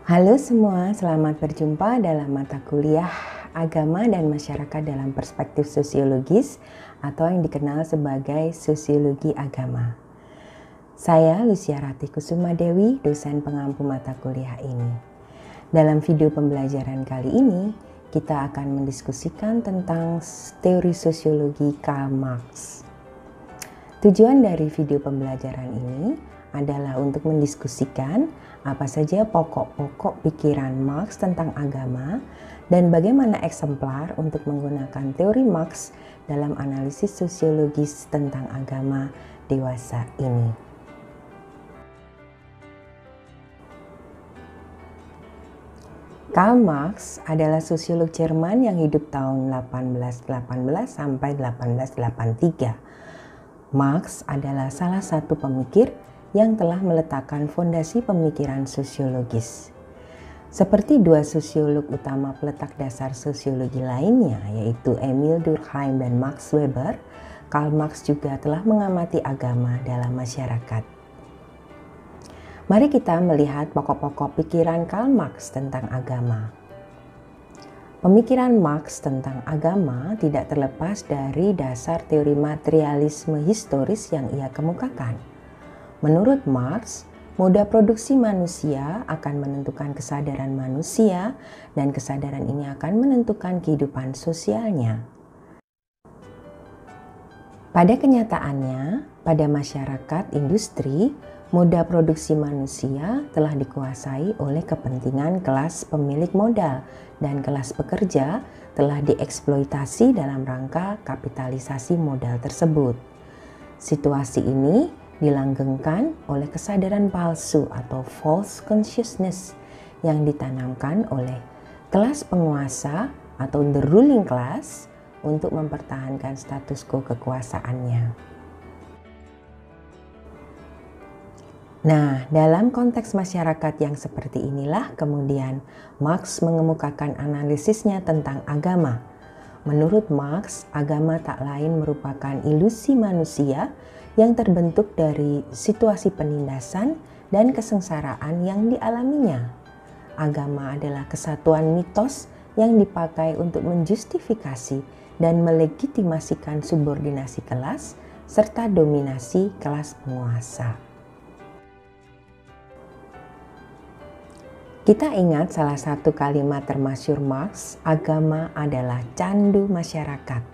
Halo semua, selamat berjumpa dalam mata kuliah Agama dan Masyarakat dalam Perspektif Sosiologis atau yang dikenal sebagai Sosiologi Agama. Saya Lucia Rati Kusuma Dewi, dosen pengampu mata kuliah ini. Dalam video pembelajaran kali ini, kita akan mendiskusikan tentang teori sosiologi Karl Marx. Tujuan dari video pembelajaran ini adalah untuk mendiskusikan apa saja pokok-pokok pikiran Marx tentang agama dan bagaimana eksemplar untuk menggunakan teori Marx dalam analisis sosiologis tentang agama dewasa ini. Karl Marx adalah sosiolog Jerman yang hidup tahun 1818 sampai 1883. Marx adalah salah satu pemikir yang telah meletakkan fondasi pemikiran sosiologis. Seperti dua sosiolog utama peletak dasar sosiologi lainnya, yaitu Emil Durkheim dan Max Weber, Karl Marx juga telah mengamati agama dalam masyarakat. Mari kita melihat pokok-pokok pikiran Karl Marx tentang agama. Pemikiran Marx tentang agama tidak terlepas dari dasar teori materialisme historis yang ia kemukakan. Menurut Marx, moda produksi manusia akan menentukan kesadaran manusia dan kesadaran ini akan menentukan kehidupan sosialnya. Pada kenyataannya, pada masyarakat industri, moda produksi manusia telah dikuasai oleh kepentingan kelas pemilik modal dan kelas pekerja telah dieksploitasi dalam rangka kapitalisasi modal tersebut. Situasi ini dilanggengkan oleh kesadaran palsu atau false consciousness yang ditanamkan oleh kelas penguasa atau the ruling class untuk mempertahankan status quo kekuasaannya. Nah, dalam konteks masyarakat yang seperti inilah kemudian Marx mengemukakan analisisnya tentang agama. Menurut Marx, agama tak lain merupakan ilusi manusia yang terbentuk dari situasi penindasan dan kesengsaraan yang dialaminya. Agama adalah kesatuan mitos yang dipakai untuk menjustifikasi dan melegitimasikan subordinasi kelas serta dominasi kelas penguasa. Kita ingat salah satu kalimat termasyhur Marx, agama adalah candu masyarakat.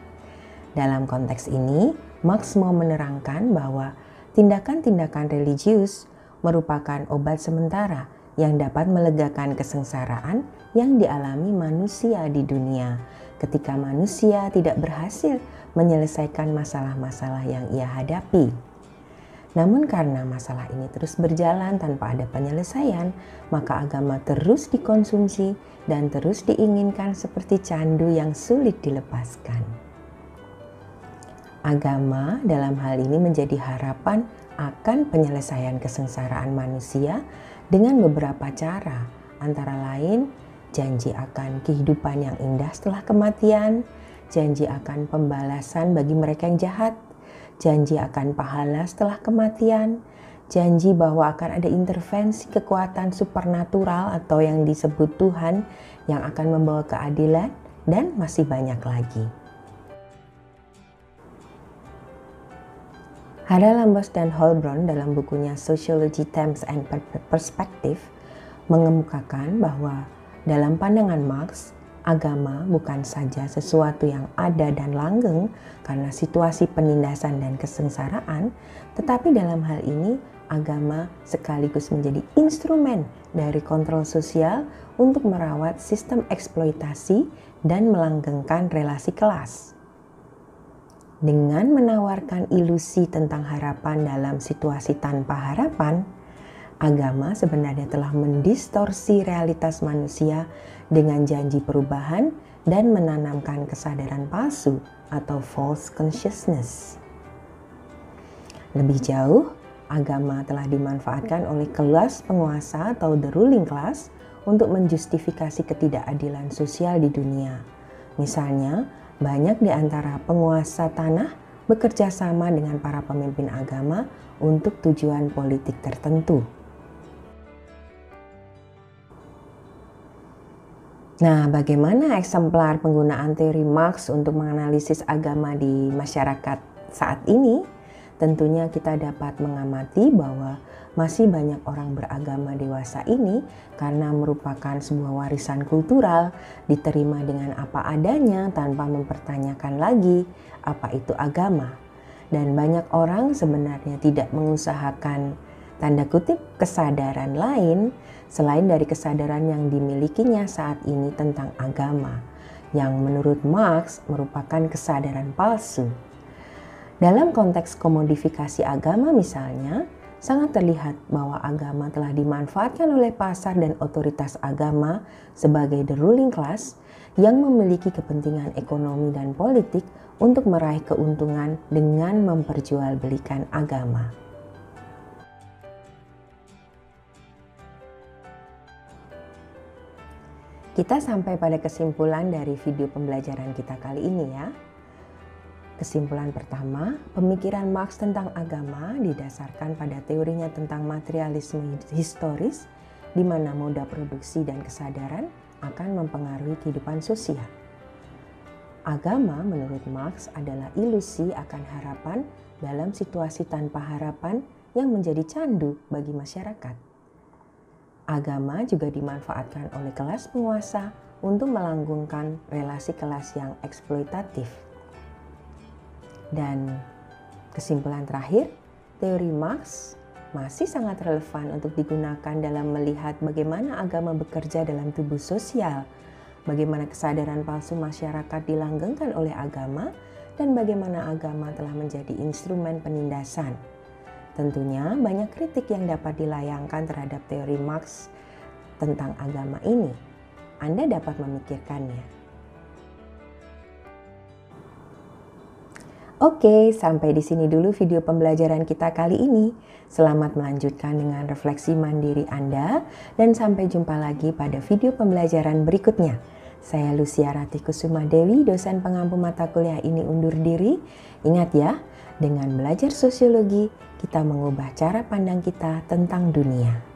Dalam konteks ini, Marx mau menerangkan bahwa tindakan-tindakan religius merupakan obat sementara yang dapat melegakan kesengsaraan yang dialami manusia di dunia ketika manusia tidak berhasil menyelesaikan masalah-masalah yang ia hadapi. Namun karena masalah ini terus berjalan tanpa ada penyelesaian, maka agama terus dikonsumsi dan terus diinginkan seperti candu yang sulit dilepaskan. Agama dalam hal ini menjadi harapan akan penyelesaian kesengsaraan manusia dengan beberapa cara, antara lain janji akan kehidupan yang indah setelah kematian, janji akan pembalasan bagi mereka yang jahat, janji akan pahala setelah kematian, janji bahwa akan ada intervensi kekuatan supernatural atau yang disebut Tuhan yang akan membawa keadilan, dan masih banyak lagi. Hara Lambos dan Holbrooke dalam bukunya Sociology Terms and Perspective mengemukakan bahwa dalam pandangan Marx, agama bukan saja sesuatu yang ada dan langgeng karena situasi penindasan dan kesengsaraan, tetapi dalam hal ini agama sekaligus menjadi instrumen dari kontrol sosial untuk merawat sistem eksploitasi dan melanggengkan relasi kelas. Dengan menawarkan ilusi tentang harapan dalam situasi tanpa harapan, agama sebenarnya telah mendistorsi realitas manusia dengan janji perubahan dan menanamkan kesadaran palsu atau false consciousness. Lebih jauh, agama telah dimanfaatkan oleh kelas penguasa atau the ruling class untuk menjustifikasi ketidakadilan sosial di dunia. Misalnya, banyak di antara penguasa tanah bekerja sama dengan para pemimpin agama untuk tujuan politik tertentu. Nah, bagaimana eksemplar penggunaan teori Marx untuk menganalisis agama di masyarakat saat ini? Tentunya kita dapat mengamati bahwa masih banyak orang beragama dewasa ini karena merupakan sebuah warisan kultural, diterima dengan apa adanya tanpa mempertanyakan lagi apa itu agama. Dan banyak orang sebenarnya tidak mengusahakan tanda kutip kesadaran lain selain dari kesadaran yang dimilikinya saat ini tentang agama, yang menurut Marx merupakan kesadaran palsu. Dalam konteks komodifikasi agama misalnya, sangat terlihat bahwa agama telah dimanfaatkan oleh pasar dan otoritas agama sebagai the ruling class yang memiliki kepentingan ekonomi dan politik untuk meraih keuntungan dengan memperjualbelikan agama. Kita sampai pada kesimpulan dari video pembelajaran kita kali ini ya. Kesimpulan pertama, pemikiran Marx tentang agama didasarkan pada teorinya tentang materialisme historis, di mana moda produksi dan kesadaran akan mempengaruhi kehidupan sosial. Agama menurut Marx adalah ilusi akan harapan dalam situasi tanpa harapan yang menjadi candu bagi masyarakat. Agama juga dimanfaatkan oleh kelas penguasa untuk melanggengkan relasi kelas yang eksploitatif. Dan kesimpulan terakhir, teori Marx masih sangat relevan untuk digunakan dalam melihat bagaimana agama bekerja dalam tubuh sosial, bagaimana kesadaran palsu masyarakat dilanggengkan oleh agama, dan bagaimana agama telah menjadi instrumen penindasan. Tentunya banyak kritik yang dapat dilayangkan terhadap teori Marx tentang agama ini. Anda dapat memikirkannya. Oke, sampai di sini dulu video pembelajaran kita kali ini. Selamat melanjutkan dengan refleksi mandiri Anda dan sampai jumpa lagi pada video pembelajaran berikutnya. Saya Lucia Ratih Kusuma Dewi, dosen pengampu mata kuliah ini undur diri. Ingat ya, dengan belajar sosiologi, kita mengubah cara pandang kita tentang dunia.